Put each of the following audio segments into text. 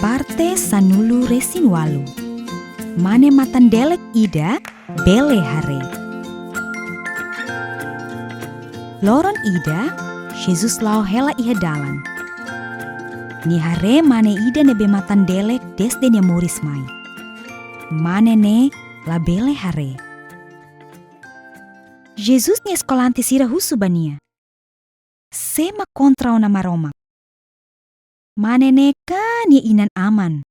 parte sanulu resinwalu. Mane matandelek ida bele hare. Loron ida, Jesus lau hela iha dalan. Ni hare mane ida nebe matandelek desde nya muris mai. Mane ne la bele hare. Jesus ni eskolante sira husu bania. Sema kontra ona maroma. Mane ne ka ni inan aman.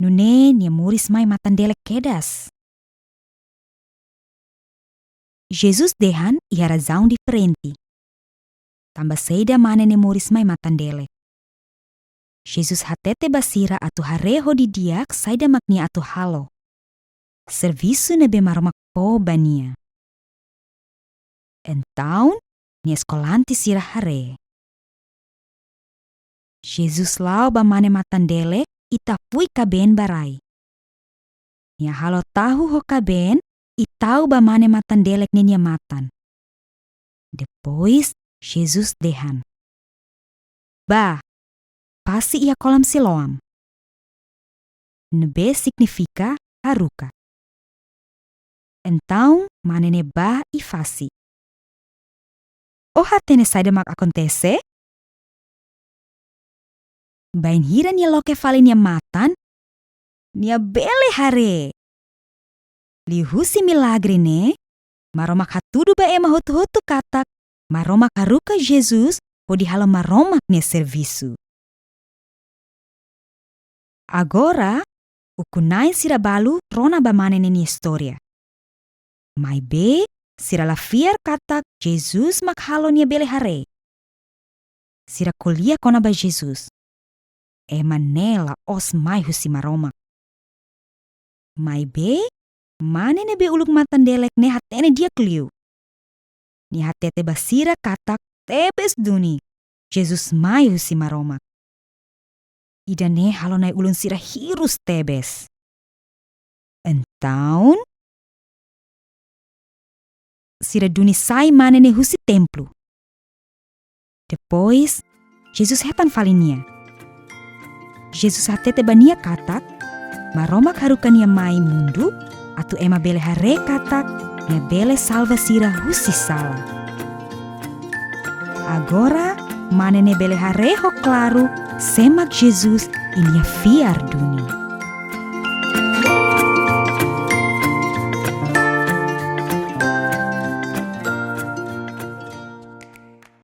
Nune ni muris mai matandelek kedas. Jesus dehan ihara zaun diferenti. Tambah seida mane ne muris mai matandelek. Jesus hatete basira atu hareho di diak saida makni atu halo. Servisu nebe maromak po bania. Entaun ni escolanti sira hare. Jesus lau ba mane matandelek ita pui kaben barai. Nia halo tahu ho kaben itau ba mane matandelek nenia matan. Depois Jesus dehan. Ba, pasi ia kolam siloam. Nebe signifika haruka. Então manene ba e fasi. O hatene saida mak acontece? Bain hira nia loke fale nia matan, nia bele hare. Li husi milagre ne, maromak hatudu ba ema hotu-hotu katak, maromak haruka Jesus, o di halo maromak nia servisu. Agora, ukunai sira balu rona ba manene nia historia. Mai be, sira la fiar katak Jesus mak halo nia bele hare. Sira kolia kona ba Jesus. Emanela os mai husi maromak. Mai be, mane ne be uluk matandelek ne hatene dia kliu. Ni hatete basira katak tebes duni. Jesus mai husi maromak. Ida ne halo nai ulun sira hirus tebes. Entaun, sira duni sai mane ne husi templo. Depois, Jesus hetan falinia. Jesus hatete bania katak, maromak harukan ia mai mundu, atu ema bele hare katak, nia bele salva sira husi sala. Agora, mane ne bele hare ho claro, semak Jesus inia fiar dunia.